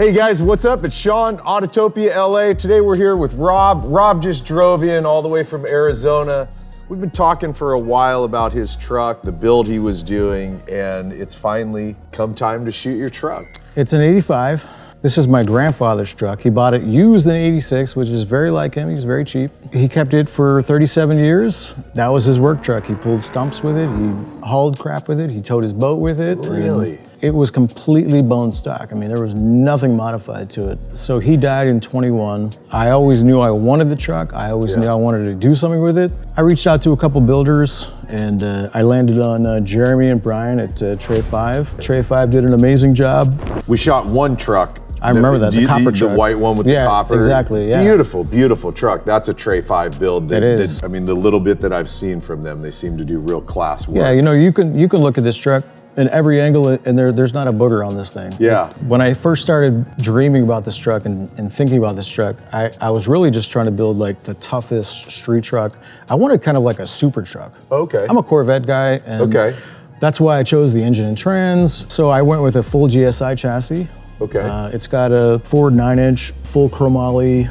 Hey guys, what's up? It's Sean, Autotopia LA. Today we're here with Rob. Rob just drove in all the way from Arizona. We've been talking for a while about his truck, the build he was doing, and it's finally come time to shoot your truck. It's an 85. This is my grandfather's truck. He bought it used in 86, which is very like him. He's very cheap. He kept it for 37 years. That was his work truck. He pulled stumps with it. He hauled crap with it. He towed his boat with it. Really? It was completely bone stock. I mean, there was nothing modified to it. So he died in 21. I always knew I wanted the truck. I always knew I wanted to do something with it. I reached out to a couple builders and I landed on Jeremy and Brian at Tre5. Tre5 did an amazing job. We shot one truck. I remember that, the copper truck. The white one with the copper. Exactly, yeah. Beautiful, beautiful truck. That's a Tre5 build. It is. I mean, the little bit that I've seen from them, they seem to do real class work. Yeah, you know, you can look at this truck in every angle and there's not a booger on this thing. Yeah. When I first started dreaming about this truck and thinking about this truck, I was really just trying to build like the toughest street truck. I wanted kind of like a super truck. Okay. I'm a Corvette guy, and that's why I chose the engine and trans. So I went with a full GSI chassis. Okay. It's got a Ford 9-inch full chromoly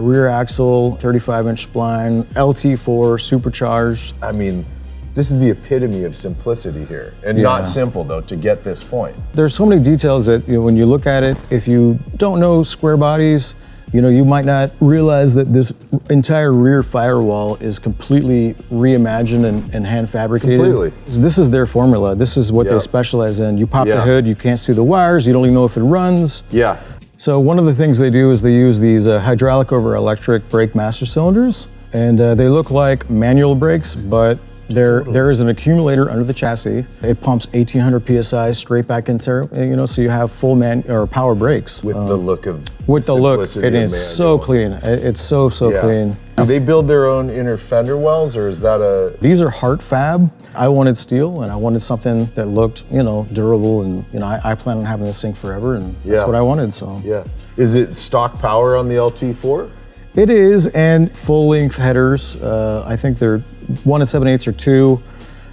rear axle, 35-inch spline, LT4 supercharged. I mean, this is the epitome of simplicity here, and not simple though to get this point. There's so many details that, you know, when you look at it, if you don't know square bodies, you know, you might not realize that this entire rear firewall is completely reimagined and hand fabricated. Completely. This is their formula. This is what they specialize in. You pop the hood, you can't see the wires, you don't even know if it runs. Yeah. So one of the things they do is they use these hydraulic over electric brake master cylinders, and they look like manual brakes, but there is an accumulator under the chassis. It pumps 1,800 PSI straight back into, you know, so you have full power brakes. With the look of With the look, and it's so clean. It's so clean. Do they build their own inner fender wells, or is that a? These are heart fab. I wanted steel, and I wanted something that looked, you know, durable, and you know, I plan on having this thing forever, and that's what I wanted. So yeah. Is it stock power on the LT4? It is, and full-length headers. I think they're 1 7/8 or 2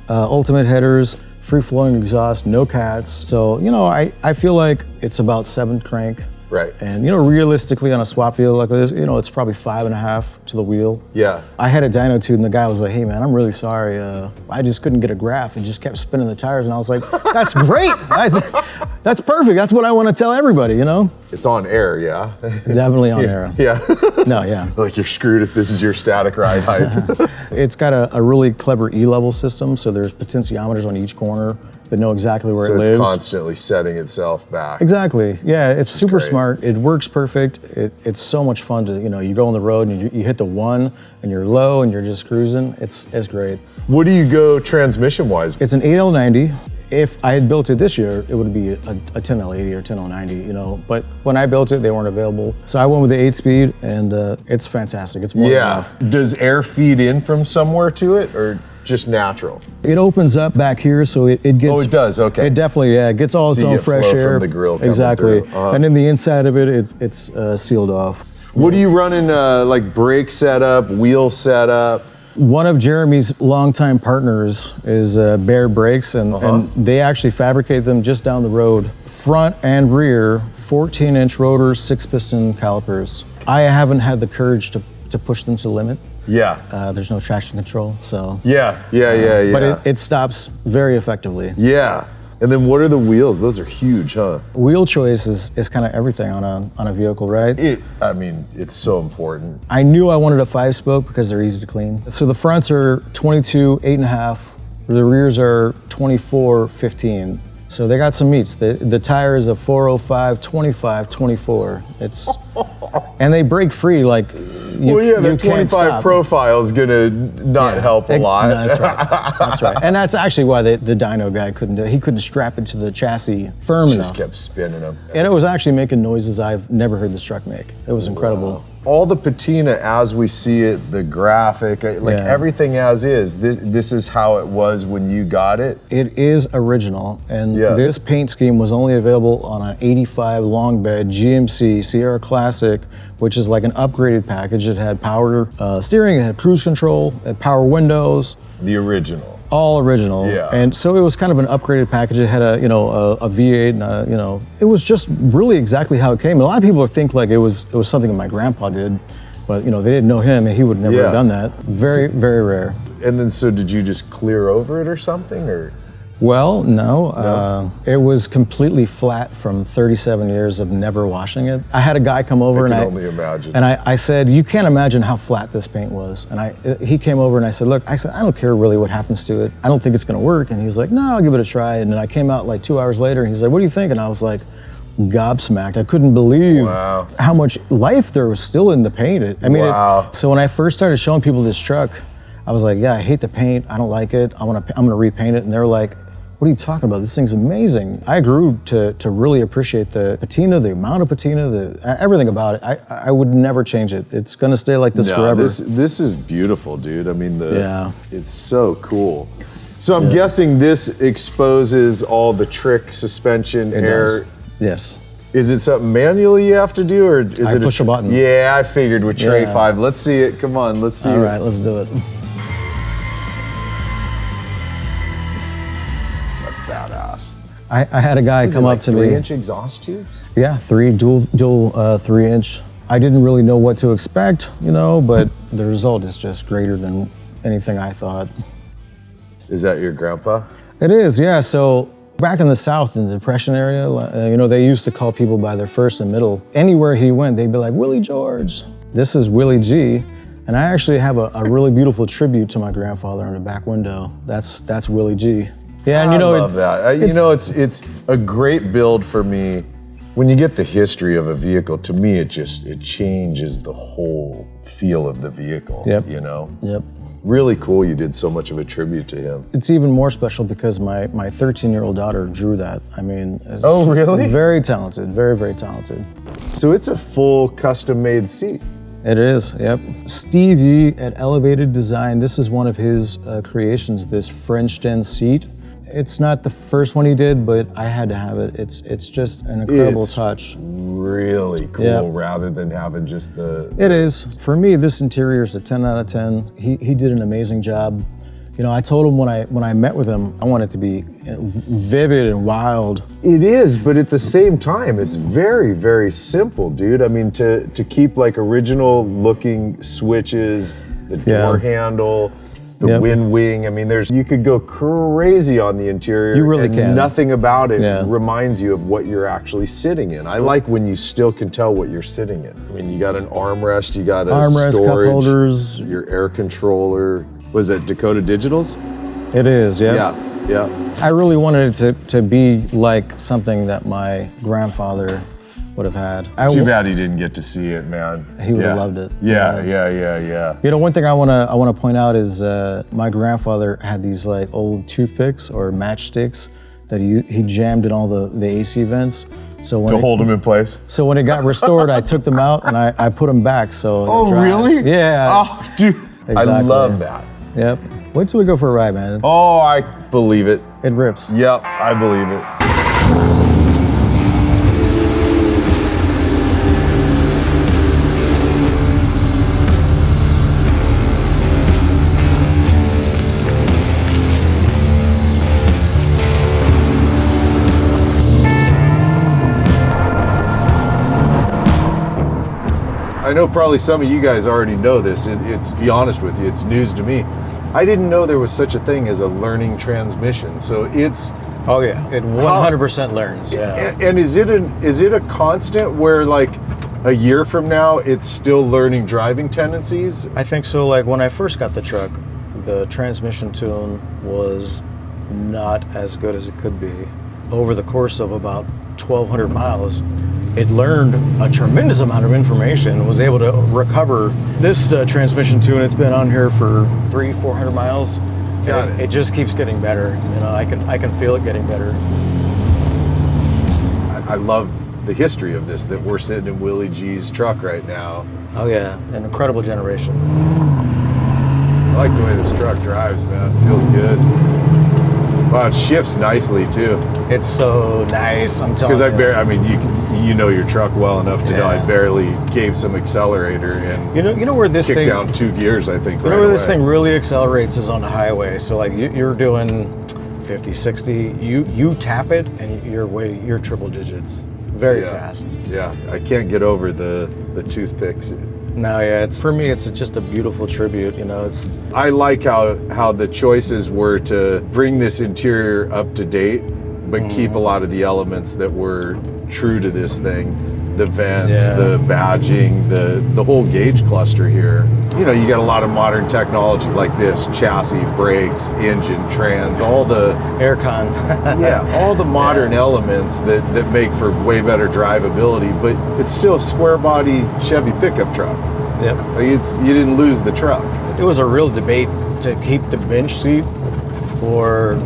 ultimate headers, free-flowing exhaust, no cats. So, you know, I feel like it's about 7 crank. Right. And, you know, realistically on a swap wheel like this, you know, it's probably 5.5 to the wheel. Yeah. I had a dyno tune and the guy was like, hey man, I'm really sorry. I just couldn't get a graph and just kept spinning the tires. And I was like, that's great. That's perfect. That's what I want to tell everybody, you know? It's on air, yeah? Definitely on air. Yeah. No, yeah. Like you're screwed if this is your static ride height. It's got a really clever E-level system, so there's potentiometers on each corner that know exactly where it lives. So it's constantly setting itself back. Exactly, yeah, it's super smart. It works perfect. It's so much fun to, you know, you go on the road and you hit the 1 and you're low and you're just cruising. It's great. What do you go transmission-wise? It's an 8L90. If I had built it this year, it would be a 10L80 or 10L90, you know, but when I built it, they weren't available. So I went with the 8-speed, and it's fantastic. It's more than enough. Does air feed in from somewhere to it, or just natural? It opens up back here, so it gets... Oh, it does, okay. It definitely, it gets all its own fresh air. From the grill coming exactly. through. And in the inside of it, it's sealed off. What do you run in, like brake setup, wheel setup? One of Jeremy's longtime partners is Bear Brakes, and they actually fabricate them just down the road. Front and rear, 14-inch rotors, 6-piston calipers. I haven't had the courage to push them to the limit. Yeah. There's no traction control, so. Yeah. But it stops very effectively. Yeah. And then what are the wheels? Those are huge, huh? Wheel choice is kind of everything on a vehicle, right? I mean, it's so important. I knew I wanted a 5-spoke because they're easy to clean. So the fronts are 22, 8.5. The rears are 24, 15. So they got some meats. The tire is a 405, 25, 24. And they break free like the 25 profile is gonna not help a lot. No, that's right. That's right. And that's actually why the dyno guy couldn't do it. He couldn't strap it to the chassis firm enough. Just kept spinning them. And it was actually making noises I've never heard this truck make. It was incredible. Wow. All the patina as we see it, the graphic, like everything as is, this is how it was when you got it? It is original, and this paint scheme was only available on an 85 long bed GMC Sierra Classic, which is like an upgraded package. It had power steering, it had cruise control, it had power windows. The original. All original. Yeah. And so it was kind of an upgraded package. It had a V8 and it was just really exactly how it came. And a lot of people think like it was something that my grandpa did, but they didn't know him and he would never have done that. Very, very rare. And then so did you just clear over it or something, or? Well, no. It was completely flat from 37 years of never washing it. I had a guy come over I can only imagine. And I said, you can't imagine how flat this paint was. And he came over and I said, look, I don't care really what happens to it. I don't think it's gonna work. And he's like, no, I'll give it a try. And then I came out like 2 hours later and he's like, what do you think? And I was like, gobsmacked. I couldn't believe how much life there was still in the paint. I mean, so when I first started showing people this truck, I was like, yeah, I hate the paint. I don't like it. I'm gonna repaint it. And they're like, what are you talking about? This thing's amazing. I grew to really appreciate the patina, the amount of patina, everything about it. I would never change it. It's gonna stay like this forever. This is beautiful, dude. I mean, it's so cool. So I'm guessing this exposes all the trick suspension air. Does. Yes. Is it something manually you have to do, or is it push a button? Yeah, I figured with Tre5. Let's see it. Come on, let's see it. All right, let's do it. Badass. I had a guy come up to me. 3-inch exhaust tubes? Yeah, dual 3-inch. I didn't really know what to expect, but the result is just greater than anything I thought. Is that your grandpa? It is, yeah. So back in the South, in the Depression area, they used to call people by their first and middle. Anywhere he went, they'd be like, Willie George. This is Willie G. And I actually have a really beautiful tribute to my grandfather in the back window. That's Willie G. Yeah, and I love that. It's a great build for me. When you get the history of a vehicle, to me, it changes the whole feel of the vehicle. Yep. Yep. Really cool you did so much of a tribute to him. It's even more special because my 13-year-old daughter drew that. I mean, oh really? Very talented, very, very talented. So it's a full custom-made seat. It is, yep. Steve Yee at Elevated Design, this is one of his creations, this French Den seat. It's not the first one he did, but I had to have it. It's just an incredible touch. Really cool, rather than having just the... It is. For me, this interior is a 10 out of 10. He did an amazing job. I told him when I met with him, I want it to be vivid and wild. It is, but at the same time, it's very, very simple, dude. I mean, to keep like original looking switches, the door handle, the wind wing. I mean, you could go crazy on the interior. You really can. Nothing about it reminds you of what you're actually sitting in. I like when you still can tell what you're sitting in. I mean, you got an armrest, you got a storage, cup holders, your air controller. Was that Dakota Digitals? It is, yeah. I really wanted it to be like something that my grandfather would have had. Too bad he didn't get to see it, man. He would have loved it. Yeah. One thing I want to point out is my grandfather had these like old toothpicks or matchsticks that he jammed in all the AC vents. So when hold them in place. So when it got restored, I took them out and I put them back. So oh really? Yeah. Oh dude, exactly. I love that. Yep. Wait till we go for a ride, man. Oh, I believe it. It rips. Yep, I believe it. I know probably some of you guys already know this. It's be honest with you, it's news to me. I didn't know there was such a thing as a learning transmission. So it's... Oh yeah, it 100% learns. Yeah. And is it a constant where like a year from now it's still learning driving tendencies? I think so. Like when I first got the truck, the transmission tune was not as good as it could be. Over the course of about 1,200 miles, it learned a tremendous amount of information and was able to recover this transmission tune. It's been on here for 300-400 miles. It just keeps getting better. I can feel it getting better. I love the history of this, that we're sitting in Willie G's truck right now. Oh yeah, an incredible generation. I like the way this truck drives, man. It feels good. Wow, it shifts nicely too. It's so nice, I'm telling you. Because you know your truck well enough to know I barely gave some accelerator and you know where this kicked thing down 2 gears, I think. You know where this thing really accelerates is on the highway. So like you're doing 50, 60, you tap it and you're triple digits, very fast. Yeah, I can't get over the toothpicks. No, yeah, for me, it's just a beautiful tribute. You know, I like how the choices were to bring this interior up to date, but keep a lot of the elements that were true to this thing. The vents, the badging, the whole gauge cluster here. You know, you got a lot of modern technology like this, chassis, brakes, engine, trans, all the aircon. all the modern elements that make for way better drivability, but it's still a square body Chevy pickup truck. Yep. You didn't lose the truck. It was a real debate to keep the bench seat or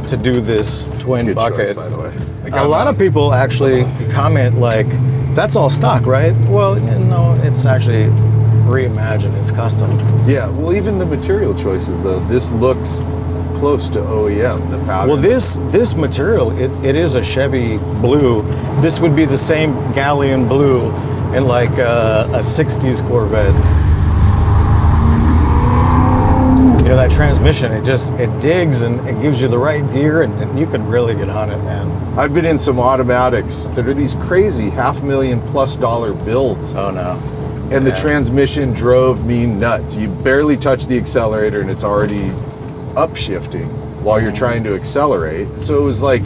to do this twin Good bucket. choice, by the way. A lot of people actually comment like, that's all stock, right? Well, no, it's actually reimagined, it's custom. Yeah, well, even the material choices though, this looks close to OEM, the pattern. Well, this material, it is a Chevy blue. This would be the same galleon blue in like a 60s Corvette. You know, that transmission, it digs and it gives you the right gear and you can really get on it, man. I've been in some automatics that are these crazy $500,000+ builds. Oh no. And the transmission drove me nuts. You barely touch the accelerator and it's already upshifting while you're trying to accelerate. So it was like,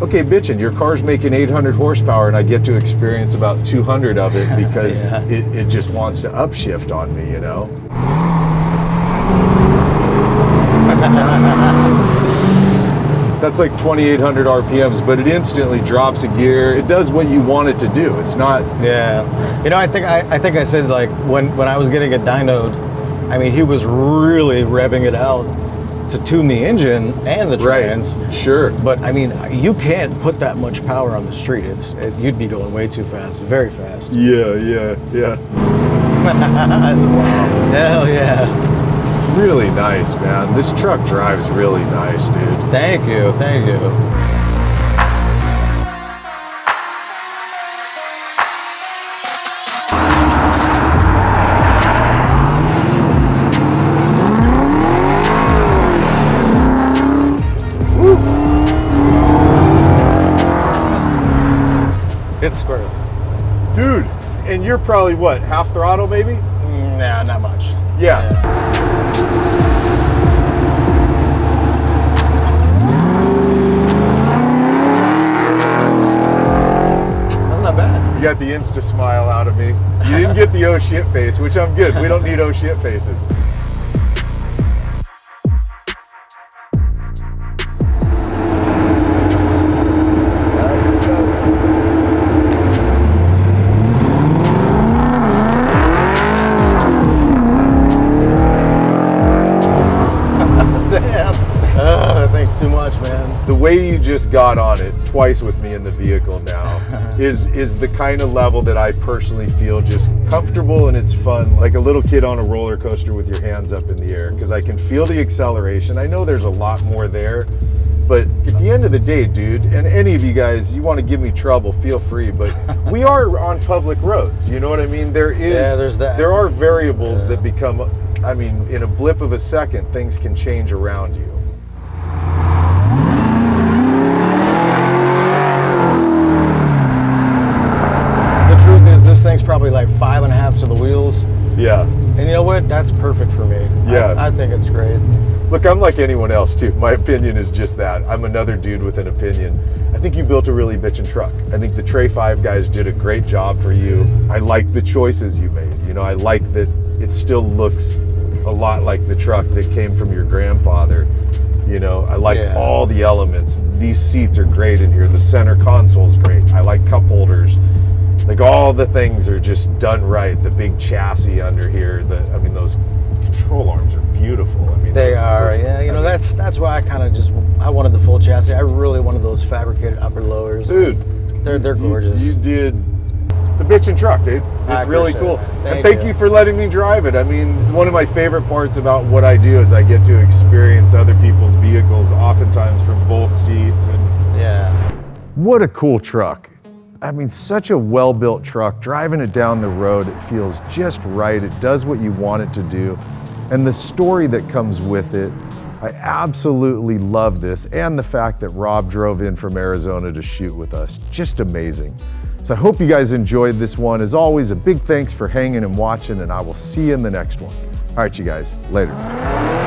okay, bitchin', your car's making 800 horsepower and I get to experience about 200 of it because it just wants to upshift on me, you know? That's like 2,800 RPMs, but it instantly drops a gear. It does what you want it to do. It's not. Yeah. You know, I think I said like when I was getting it dynoed, I mean, he was really revving it out to tune the engine and the trans. Right. Sure. But I mean, you can't put that much power on the street. You'd be going way too fast, very fast. Yeah. Hell yeah. Really nice, man. This truck drives really nice, dude. Thank you. Woo. It's squirrel. Dude, and you're probably what, half throttle maybe? Nah, not much. Yeah. That's not bad. You got the insta smile out of me. You didn't get the oh shit face, which I'm good. We don't need oh shit faces. Thanks too much, man. The way you just got on it twice with me in the vehicle now is the kind of level that I personally feel just comfortable and it's fun, like a little kid on a roller coaster with your hands up in the air, because I can feel the acceleration. I know there's a lot more there, but at the end of the day, dude, and any of you guys, you want to give me trouble, feel free, but we are on public roads, you know what I mean? There's that. There are variables that become, I mean, in a blip of a second, things can change around you. This thing's probably like 5.5 to the wheels. Yeah. And you know what? That's perfect for me. Yeah. I think it's great. Look, I'm like anyone else too. My opinion is just that. I'm another dude with an opinion. I think you built a really bitchin' truck. I think the Tre5 guys did a great job for you. I like the choices you made. You know, I like that it still looks a lot like the truck that came from your grandfather. You know, I like all the elements. These seats are great in here. The center console's great. I like cup holders. Like all the things are just done right. The big chassis under here. I mean, those control arms are beautiful. I mean, they are. Yeah, you know, that's why I wanted the full chassis. I really wanted those fabricated upper lowers. Dude, they're gorgeous. You did. It's a bitchin' truck, dude. It's really cool. And thank you for letting me drive it. I mean, it's one of my favorite parts about what I do is I get to experience other people's vehicles, oftentimes from both seats. And yeah. What a cool truck. I mean, such a well-built truck. Driving it down the road, it feels just right. It does what you want it to do. And the story that comes with it, I absolutely love this. And the fact that Rob drove in from Arizona to shoot with us, just amazing. So I hope you guys enjoyed this one. As always, a big thanks for hanging and watching, and I will see you in the next one. All right, you guys, later.